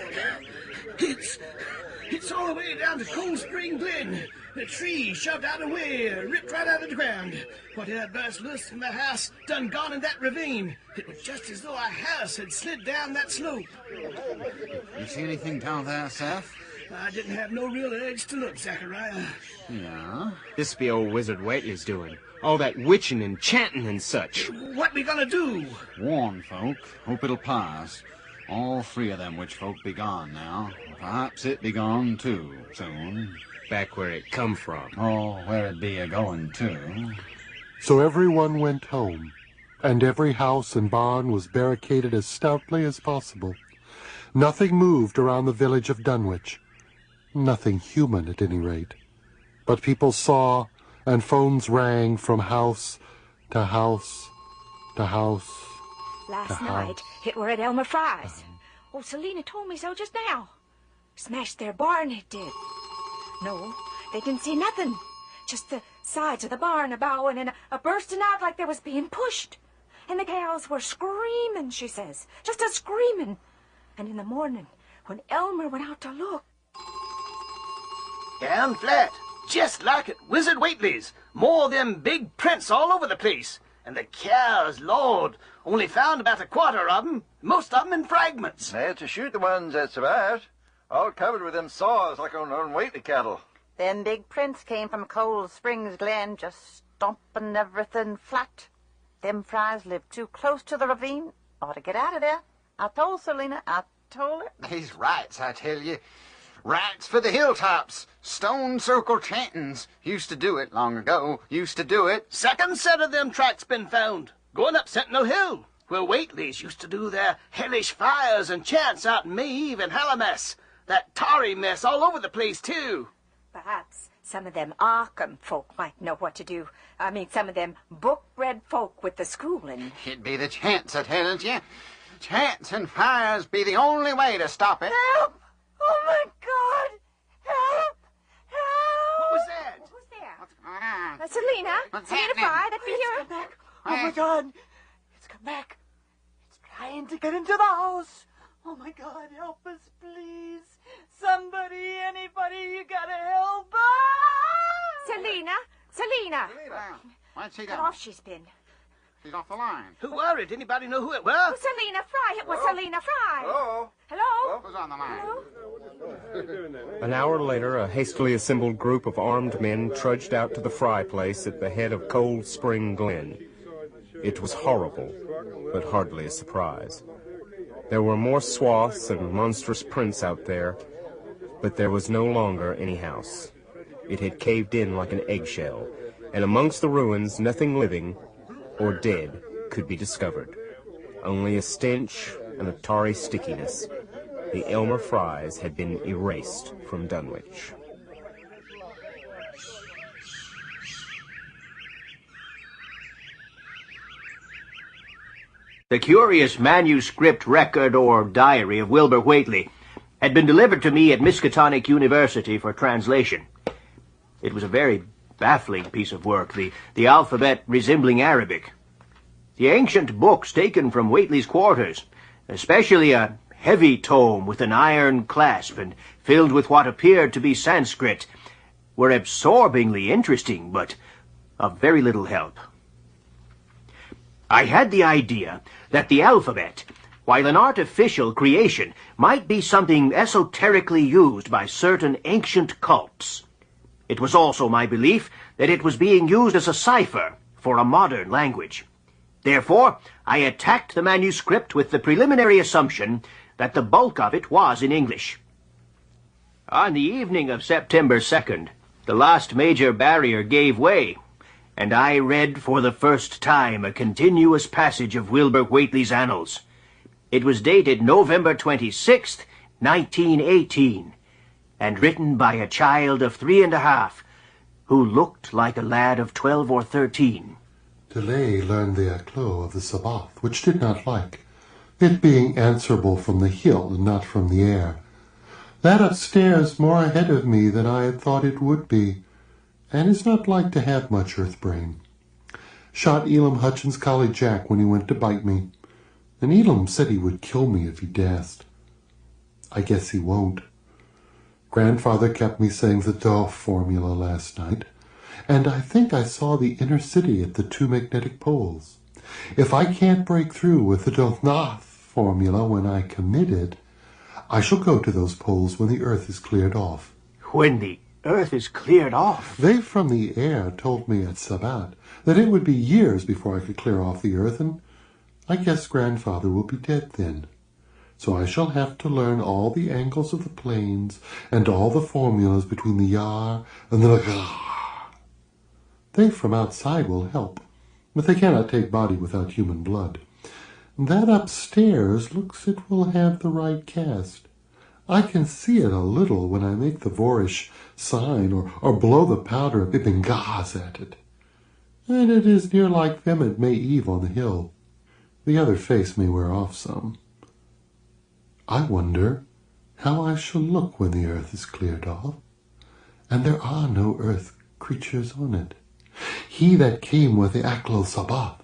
Speaker 1: It's all the way down to Cold Spring Glen. The tree shoved out away, ripped right out of the ground. What had burst loose from the house done gone in that ravine. It was just as though a house had slid down that slope.
Speaker 9: You see anything down there, Seth?
Speaker 1: I didn't have no real edge to look, Zachariah.
Speaker 9: Yeah?
Speaker 11: This be old Wizard Whately's doing. All that witching and chanting and such.
Speaker 1: What we gonna do?
Speaker 9: Warn folk. Hope it'll pass. All three of them witch folk be gone now. Perhaps it be gone too, soon.
Speaker 11: Back where it come from.
Speaker 9: Oh, where it be a-going to.
Speaker 3: So everyone went home, and every house and barn was barricaded as stoutly as possible. Nothing moved around the village of Dunwich. Nothing human, at any rate. But people saw, and phones rang from house to house to house.
Speaker 14: Last night, it were at Elmer Fry's. Oh, Selina told me so just now. Smashed their barn, it did. No, they didn't see nothing. Just the sides of the barn a-bowing and a-bursting out like they was being pushed. And the cows were screaming, she says. Just a-screaming. And in the morning, when Elmer went out to look...
Speaker 1: Down flat. Just like at Wizard Whately's. More of them big prints all over the place. And the cows, Lord, only found about a quarter of them. Most of them in fragments.
Speaker 13: They had to shoot the ones that survived. All covered with them saws like on Whately cattle.
Speaker 7: Them big prints came from Cold Springs Glen, just stomping everything flat. Them Fries lived too close to the ravine. Ought to get out of there. I told Selina, I told her.
Speaker 9: These rats, I tell you. Rats for the hilltops. Stone circle chantings. Used to do it long ago. Used to do it.
Speaker 1: Second set of them tracks been found. Going up Sentinel Hill, where Whately's used to do their hellish fires and chants out in May Eve and Hallowmas. That tarry mess all over the place, too.
Speaker 14: Perhaps some of them Arkham folk might know what to do. I mean, some of them book-bred folk with the schooling.
Speaker 9: It be the chants, I tell you. Chants and fires be the only way to stop it.
Speaker 14: Help! Oh, my God! Help! Help!
Speaker 1: What was that?
Speaker 14: Who's there?
Speaker 9: What's going on?
Speaker 14: Selina.
Speaker 9: What's
Speaker 14: Selina
Speaker 9: happening?
Speaker 14: Fry, that be here.
Speaker 12: Come back. Oh, my God. It's come back. It's trying to get into the house. Oh, my God, help us, please. Somebody, anybody, you gotta help us.
Speaker 14: Selina.
Speaker 9: What's he
Speaker 14: Cut
Speaker 9: doing?
Speaker 14: off she's been.
Speaker 9: She's off the line.
Speaker 1: Who were it? Anybody know who it was?
Speaker 14: Oh, Selina Fry. It was Selina Fry.
Speaker 13: Hello?
Speaker 14: Hello?
Speaker 9: Who's on the line?
Speaker 11: An hour later, a hastily assembled group of armed men trudged out to the Fry place at the head of Cold Spring Glen. It was horrible, but hardly a surprise. There were more swaths and monstrous prints out there, but there was no longer any house. It had caved in like an eggshell, and amongst the ruins nothing living or dead could be discovered. Only a stench and a tarry stickiness. The Elmer Fries had been erased from Dunwich.
Speaker 15: The curious manuscript record or diary of Wilbur Whately had been delivered to me at Miskatonic University for translation. It was a very baffling piece of work, the alphabet resembling Arabic. The ancient books taken from Whately's quarters, especially a heavy tome with an iron clasp and filled with what appeared to be Sanskrit, were absorbingly interesting, but of very little help. I had the idea that the alphabet, while an artificial creation, might be something esoterically used by certain ancient cults. It was also my belief that it was being used as a cipher for a modern language. Therefore, I attacked the manuscript with the preliminary assumption that the bulk of it was in English. On the evening of September 2nd, the last major barrier gave way, and I read for the first time a continuous passage of Wilbur Whately's annals. It was dated November 26th, 1918, and written by a child of 3 1/2, who looked like a lad of 12 or 13.
Speaker 3: Delay learned the éclat of the Sabbath, which did not like, it being answerable from the hill and not from the air. That upstairs more ahead of me than I had thought it would be, and is not like to have much earth brain. Shot Elam Hutchins' collie Jack when he went to bite me, and Elam said he would kill me if he dashed. I guess he won't. Grandfather kept me saying the DOF formula last night, and I think I saw the inner city at the 2 magnetic poles. If I can't break through with the DOF formula when I commit it, I shall go to those poles when the earth is cleared off.
Speaker 15: When the earth is cleared off?
Speaker 3: They from the air told me at Sabbat that it would be years before I could clear off the earth, and I guess Grandfather will be dead then. so I shall have to learn all the angles of the planes and all the formulas between the yar and the gar. They from outside will help, but they cannot take body without human blood. That upstairs looks it will have the right cast. I can see it a little when I make the Vorish sign or blow the powder of Ibengaz at it. And it is near like them at May Eve on the hill. The other face may wear off some. I wonder how I shall look when the earth is cleared off, and there are no earth creatures on it. He that came with the Aklil Sabbath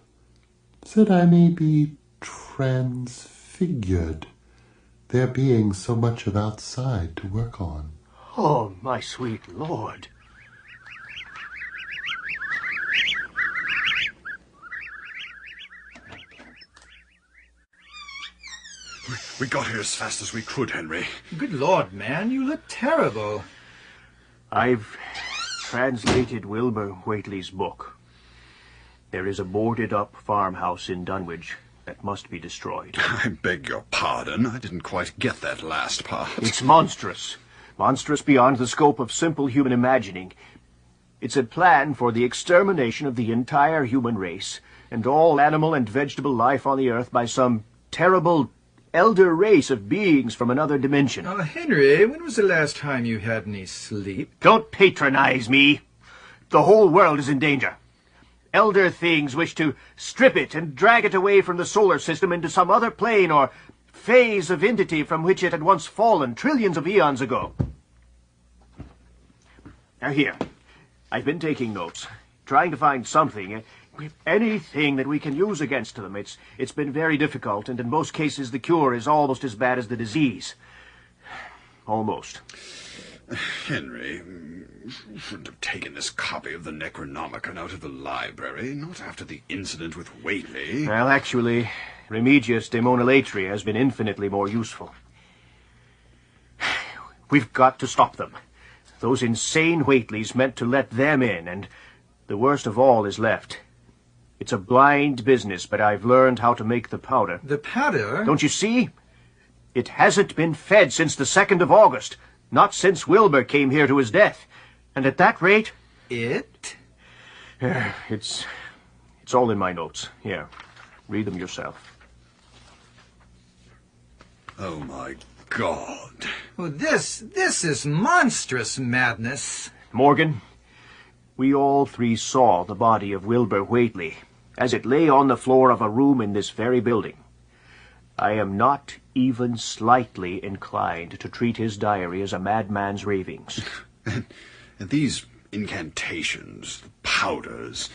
Speaker 3: said I may be transfigured, there being so much of outside to work on.
Speaker 15: Oh, my sweet lord.
Speaker 2: We got here as fast as we could, Henry.
Speaker 10: Good Lord, man, you look terrible.
Speaker 15: I've translated Wilbur Whately's book. There is a boarded-up farmhouse in Dunwich that must be destroyed.
Speaker 2: I beg your pardon. I didn't quite get that last part.
Speaker 15: It's monstrous. Monstrous beyond the scope of simple human imagining. It's a plan for the extermination of the entire human race and all animal and vegetable life on the earth by some terrible elder race of beings from another dimension.
Speaker 10: Oh, Henry, when was the last time you had any sleep?
Speaker 15: Don't patronize me. The whole world is in danger. Elder things wish to strip it and drag it away from the solar system into some other plane or phase of entity from which it had once fallen trillions of eons ago. Now here, I've been taking notes, trying to find something, anything that we can use against them. It's been very difficult, and in most cases the cure is almost as bad as the disease. Almost.
Speaker 2: Henry, you shouldn't have taken this copy of the Necronomicon out of the library, not after the incident with Whately.
Speaker 15: Well, actually, Remigius de Monolatri has been infinitely more useful. We've got to stop them. Those insane Whateleys meant to let them in, and the worst of all is left. It's a blind business, but I've learned how to make the powder.
Speaker 10: The powder?
Speaker 15: Don't you see? It hasn't been fed since the 2nd of August, not since Wilbur came here to his death. And at that rate...
Speaker 10: It?
Speaker 15: It's all in my notes. Here, read them yourself.
Speaker 2: Oh, my God.
Speaker 10: Well, this is monstrous madness.
Speaker 15: Morgan, we all three saw the body of Wilbur Whately as it lay on the floor of a room in this very building. I am not even slightly inclined to treat his diary as a madman's ravings.
Speaker 2: And these incantations, powders,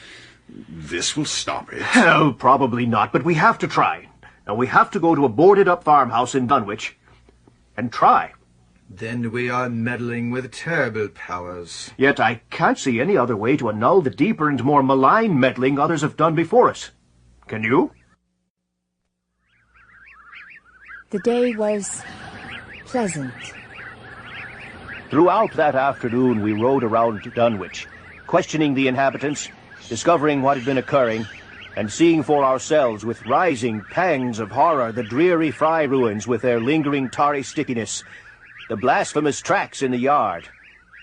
Speaker 2: this will stop it?
Speaker 15: Oh, probably not, but we have to try. Now, we have to go to a boarded-up farmhouse in Dunwich and try.
Speaker 10: Then we are meddling with terrible powers.
Speaker 15: Yet I can't see any other way to annul the deeper and more malign meddling others have done before us. Can you?
Speaker 6: The day was pleasant.
Speaker 15: Throughout that afternoon we rode around Dunwich, questioning the inhabitants, discovering what had been occurring, and seeing for ourselves with rising pangs of horror the dreary fry ruins with their lingering tarry stickiness, the blasphemous tracks in the yard,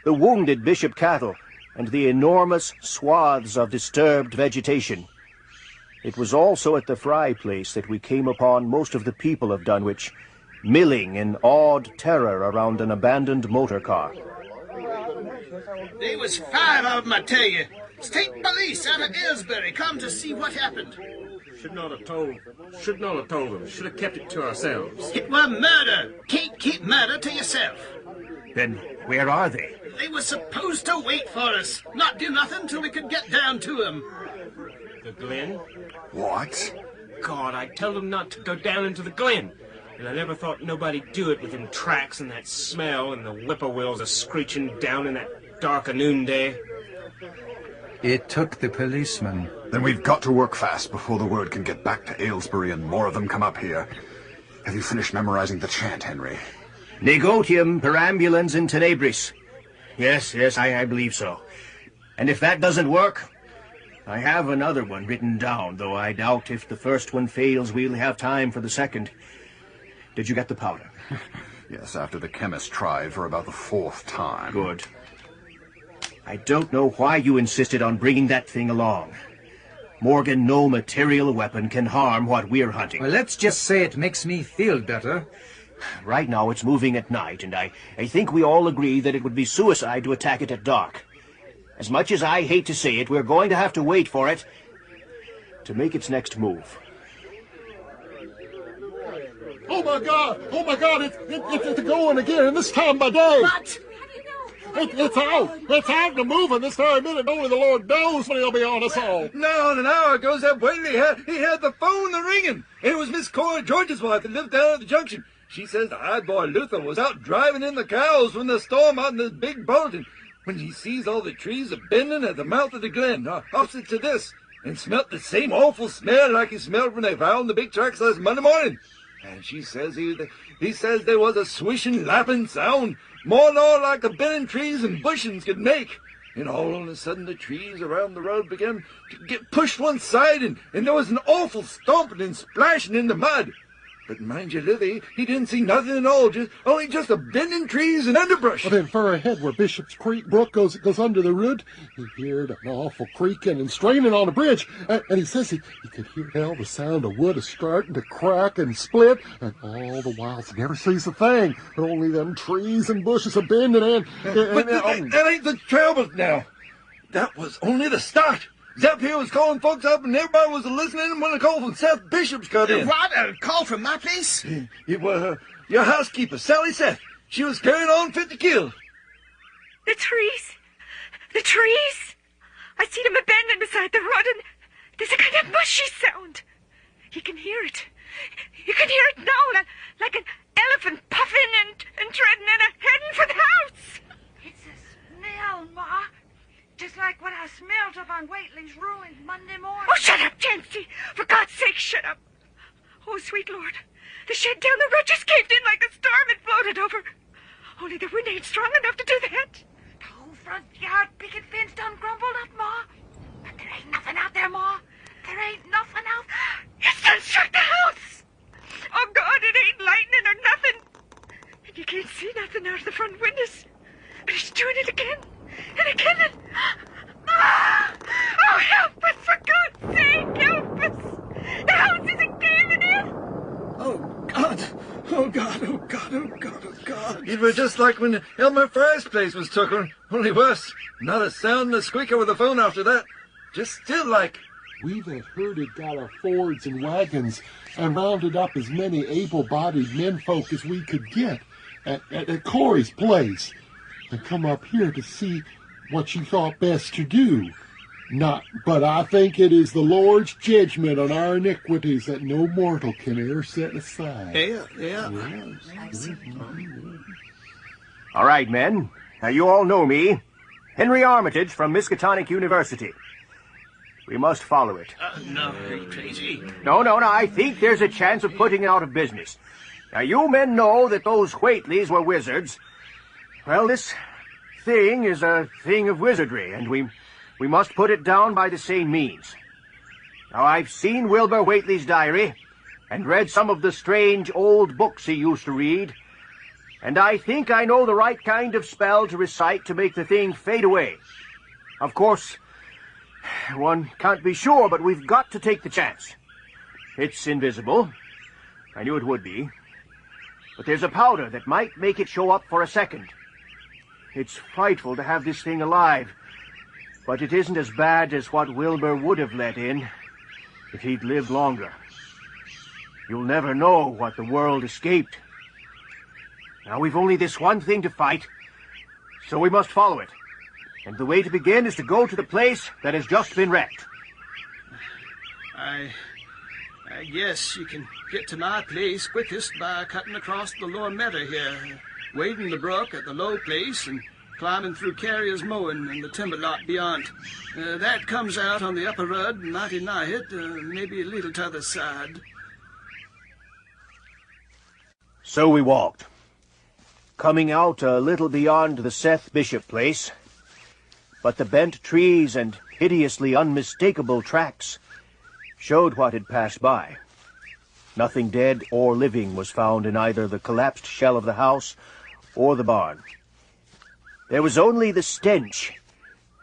Speaker 15: the wounded bishop cattle, and the enormous swaths of disturbed vegetation. It was also at the fry place that we came upon most of the people of Dunwich, milling in awed terror around an abandoned motor car.
Speaker 1: There was 5 of them, I tell you. State police out of Aylesbury come to see what happened.
Speaker 11: Should not have told them. Should have kept it to ourselves.
Speaker 1: It were murder. Can't keep murder to yourself.
Speaker 15: Then where are they?
Speaker 1: They were supposed to wait for us, not do nothing till we could get down to them.
Speaker 11: The Glen?
Speaker 2: What?
Speaker 11: God, I told them not to go down into the Glen. And I never thought nobody'd do it with them tracks and that smell and the whippoorwills a-screeching down in that dark a noonday.
Speaker 10: It took the policeman.
Speaker 2: Then we've got to work fast before the word can get back to Aylesbury and more of them come up here. Have you finished memorizing the chant, Henry?
Speaker 15: Negotium perambulans in tenebris. Yes, I believe so. And if that doesn't work, I have another one written down, though I doubt if the first one fails we'll have time for the second. Did you get the powder?
Speaker 16: Yes, after the chemist tried for about the 4th time.
Speaker 15: Good. I don't know why you insisted on bringing that thing along. Morgan, no material weapon can harm what we're hunting.
Speaker 17: Well, let's just say it makes me feel better.
Speaker 15: Right now it's moving at night, and I think we all agree that it would be suicide to attack it at dark. As much as I hate to say it, we're going to have to wait for it to make its next move.
Speaker 3: Oh my God! Oh my God! It's going again, and this time by day.
Speaker 14: What?
Speaker 3: It's out! It's out and moving this very minute. Only the Lord knows when he'll be on us all.
Speaker 8: Now, an hour ago, that Whaley he had the phone ringing. It was Miss Cora George's wife that lived down at the junction. She says the high boy Luther was out driving in the cows when the storm out in the big boat, and when he sees all the trees a-bending at the mouth of the glen, opposite to this, and smelt the same awful smell like he smelled when they found the big tracks last Monday morning. And she says he says there was a swishing, lapping sound, more nor like the bending trees and bushings could make. And all of a sudden the trees around the road began to get pushed one side, and there was an awful stomping and splashing in the mud. But mind you, Livy, he didn't see nothing at all, only just a bending trees and underbrush.
Speaker 3: Well, then fur ahead where Bishop's Creek Brook goes under the road, he heard an awful creaking and straining on the bridge, and he says he could hear the sound of wood starting to crack and split, and all the while he never sees a thing, but only them trees and bushes a bending
Speaker 8: But that ain't the trouble now. That was only the start. Zep here was calling folks up, and everybody was listening when a call from Seth Bishop's cut in.
Speaker 1: What? A call from my place?
Speaker 8: It was your housekeeper, Sally Seth. She was carrying on fit to kill.
Speaker 14: The trees. The trees. I see them a-bending beside the road, and there's a kind of mushy sound. You can hear it. You can hear it now, like an elephant puffing and treading and heading for the house.
Speaker 18: It's a smell, Ma. Just like what I smelled up on Waitley's ruin Monday morning.
Speaker 14: Oh, shut up, Chancy! For God's sake, shut up! Oh, sweet Lord, the shed down the road just caved in like a storm and floated over. Only the wind ain't strong enough to do that.
Speaker 18: The whole front yard picket fence done crumbled up, Ma. But there ain't nothing out there, Ma. There ain't nothing out.
Speaker 14: It's done struck the house! Oh, God, it ain't lightning or nothing. And you can't see nothing out of the front windows. But it's doing it again. And again, and... Oh, help us, for God's sake, help us! The house isn't caving in!
Speaker 1: Oh, God! Oh, God, oh, God, oh, God, oh, God!
Speaker 8: It was just like when Elmer Fry's place was took, only worse. Not a sound and a squeak over the phone after that. Just still like.
Speaker 3: We've had herded got our Fords and wagons and rounded up as many able-bodied menfolk as we could get at Corey's place, and come up here to see what she thought best to do. But I think it is the Lord's judgment on our iniquities that no mortal can e'er set aside.
Speaker 1: Yeah.
Speaker 15: All right, men. Now, you all know me. Henry Armitage from Miskatonic University. We must follow it.
Speaker 1: No, are you crazy?
Speaker 15: No, I think there's a chance of putting it out of business. Now, you men know that those Whateleys were wizards. Well, this thing is a thing of wizardry, and we must put it down by the same means. Now, I've seen Wilbur Whately's diary, and read some of the strange old books he used to read, and I think I know the right kind of spell to recite to make the thing fade away. Of course, one can't be sure, but we've got to take the chance. It's invisible. I knew it would be. But there's a powder that might make it show up for a second. It's frightful to have this thing alive, but it isn't as bad as what Wilbur would have let in if he'd lived longer. You'll never know what the world escaped. Now we've only this one thing to fight, so we must follow it. And the way to begin is to go to the place that has just been wrecked.
Speaker 1: I guess you can get to my place quickest by cutting across the lower meadow here, wading the brook at the low place, and climbing through Carrier's mowing and the timber lot beyond. That comes out on the upper road, mighty nigh it, maybe a little t'other side.
Speaker 15: So we walked, coming out a little beyond the Seth Bishop place, but the bent trees and hideously unmistakable tracks showed what had passed by. Nothing dead or living was found in either the collapsed shell of the house or the barn. There was only the stench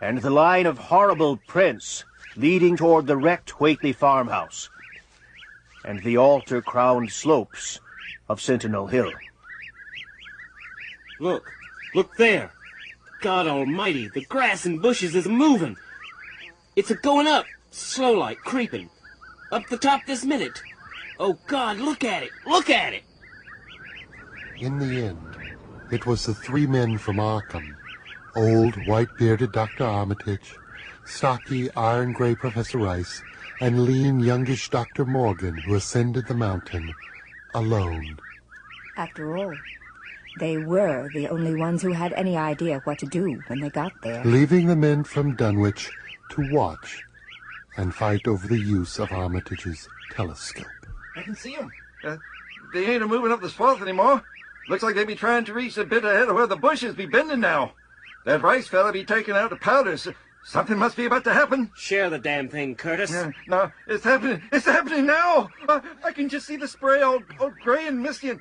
Speaker 15: and the line of horrible prints leading toward the wrecked Whately farmhouse and the altar-crowned slopes of Sentinel Hill.
Speaker 11: Look there. God almighty, the grass and bushes is moving. It's a-going up, slow-like, creeping. Up the top this minute. Oh, God, look at it! Look at it!
Speaker 3: In the end, it was the three men from Arkham, old, white-bearded Dr. Armitage, stocky, iron-gray Professor Rice, and lean, youngish Dr. Morgan who ascended the mountain alone.
Speaker 6: After all, they were the only ones who had any idea what to do when they got there.
Speaker 3: Leaving the men from Dunwich to watch and fight over the use of Armitage's telescope.
Speaker 13: I can see them. They ain't a-moving up the swamp anymore. Looks like they be trying to reach a bit ahead of where the bushes be bending now. That Rice fella be taking out the powder, so something must be about to happen.
Speaker 11: Share the damn thing, Curtis.
Speaker 13: No, it's happening. It's happening now. I can just see the spray all gray and misty and...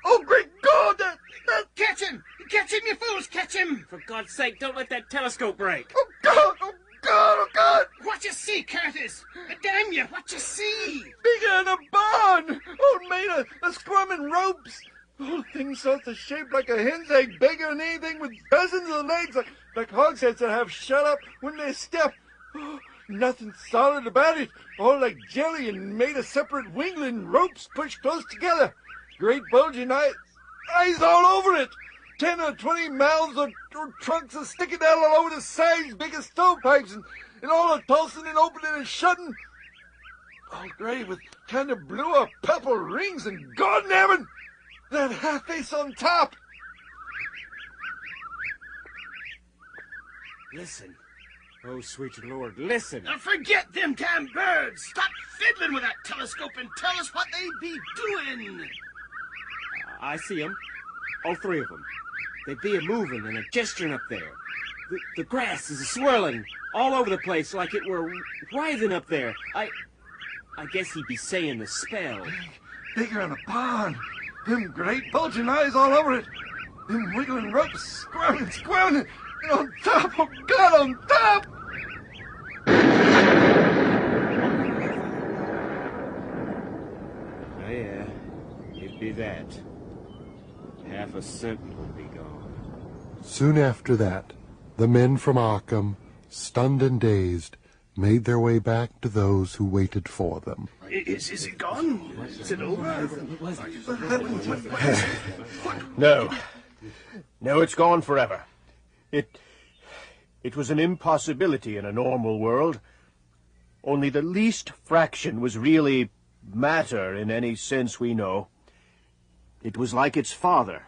Speaker 13: Oh, great God!
Speaker 18: Catch him! Catch him, you fools! Catch him!
Speaker 11: For God's sake, don't let that telescope break.
Speaker 13: Oh, God! Oh, God! Oh, God!
Speaker 18: What you see, Curtis? Damn you, what you see?
Speaker 13: Bigger than a barn! Oh, made of squirming ropes! Oh, things sorts of shaped like a hen's egg, bigger than anything with dozens of legs, like hogsheads that have shut up when they step. Oh, nothing solid about it. All like jelly and made of separate wingling ropes pushed close together. Great bulging eyes all over it. 10 or 20 mouths or trunks are sticking out all over the sides, big as stovepipes, and all are tossing and opening and shutting. All gray with kind of blue or purple rings, and God in heaven, that half face on top.
Speaker 11: Listen. Oh, sweet Lord, listen.
Speaker 18: Forget them damn birds. Stop fiddling with that telescope and tell us what they be doing.
Speaker 11: I see 'em. All three of them. They be a-moving and a-gesturing up there. The grass is swirling all over the place like it were writhing up there. I guess he'd be saying the spell.
Speaker 13: Bigger than a barn. Them great bulging eyes all over it. Them wiggling ropes squirming, and on top, oh God, on top!
Speaker 11: Oh, yeah. It'd be that. Half a sentinel would be gone.
Speaker 3: Soon after that, the men from Arkham, stunned and dazed, made their way back to those who waited for them.
Speaker 18: Is it gone? Is it over?
Speaker 15: No. No, it's gone forever. It was an impossibility in a normal world. Only the least fraction was really matter in any sense we know. It was like its father,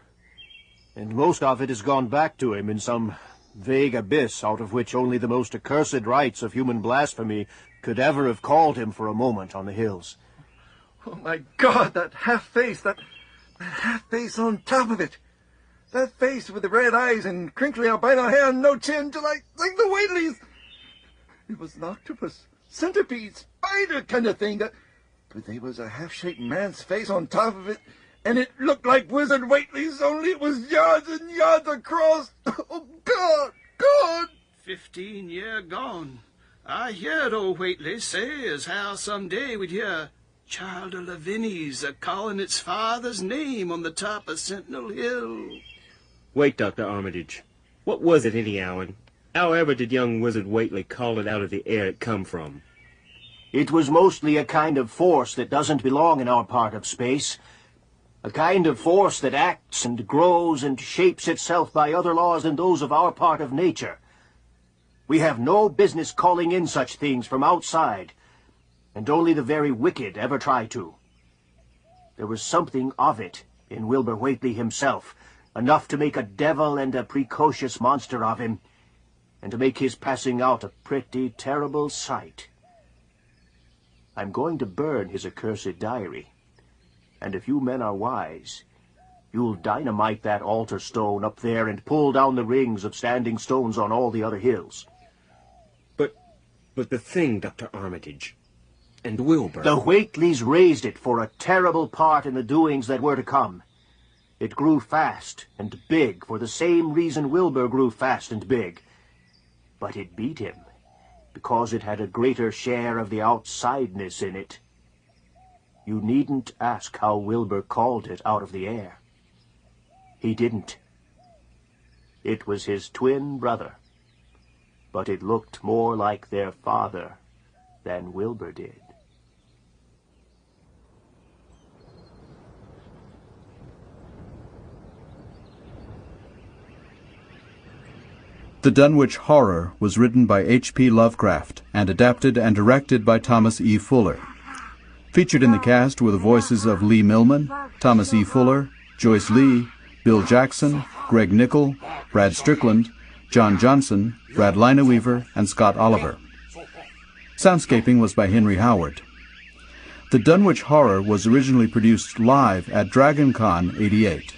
Speaker 15: and most of it has gone back to him in some vague abyss out of which only the most accursed rites of human blasphemy could ever have called him for a moment on the hills.
Speaker 13: Oh, my God, that half-face, that half-face on top of it. That face with the red eyes and crinkly albino hair and no chin, just like the Whateleys. It was an octopus, centipede, spider kind of thing, but there was a half-shaped man's face on top of it, and it looked like Wizard Whately's, only it was yards and yards across. Oh, God, God!
Speaker 1: 15 year gone. I heard old Whately say as how some day we'd hear child of Lavinia's a-calling its father's name on the top of Sentinel Hill.
Speaker 11: Wait, Dr. Armitage. What was it anyhow, and however did young Wizard Whately call it out of the air it come from?
Speaker 15: It was mostly a kind of force that doesn't belong in our part of space. A kind of force that acts and grows and shapes itself by other laws than those of our part of nature. We have no business calling in such things from outside, and only the very wicked ever try to. There was something of it in Wilbur Whately himself, enough to make a devil and a precocious monster of him, and to make his passing out a pretty terrible sight. I'm going to burn his accursed diary, and if you men are wise, you'll dynamite that altar stone up there and pull down the rings of standing stones on all the other hills.
Speaker 11: But the thing, Dr. Armitage, And Wilbur.
Speaker 15: The Whateleys raised it for a terrible part in the doings that were to come. It grew fast and big for the same reason Wilbur grew fast and big. But it beat him, because it had a greater share of the outsideness in it. You needn't ask how Wilbur called it out of the air. He didn't. It was his twin brother, but it looked more like their father than Wilbur did.
Speaker 19: The Dunwich Horror was written by H.P. Lovecraft and adapted and directed by Thomas E. Fuller. Featured in the cast were the voices of Lee Millman, Thomas E. Fuller, Joyce Lee, Bill Jackson, Greg Nickel, Brad Strickland, John Johnson, Brad Lineweaver, and Scott Oliver. Soundscaping was by Henry Howard. The Dunwich Horror was originally produced live at DragonCon '88.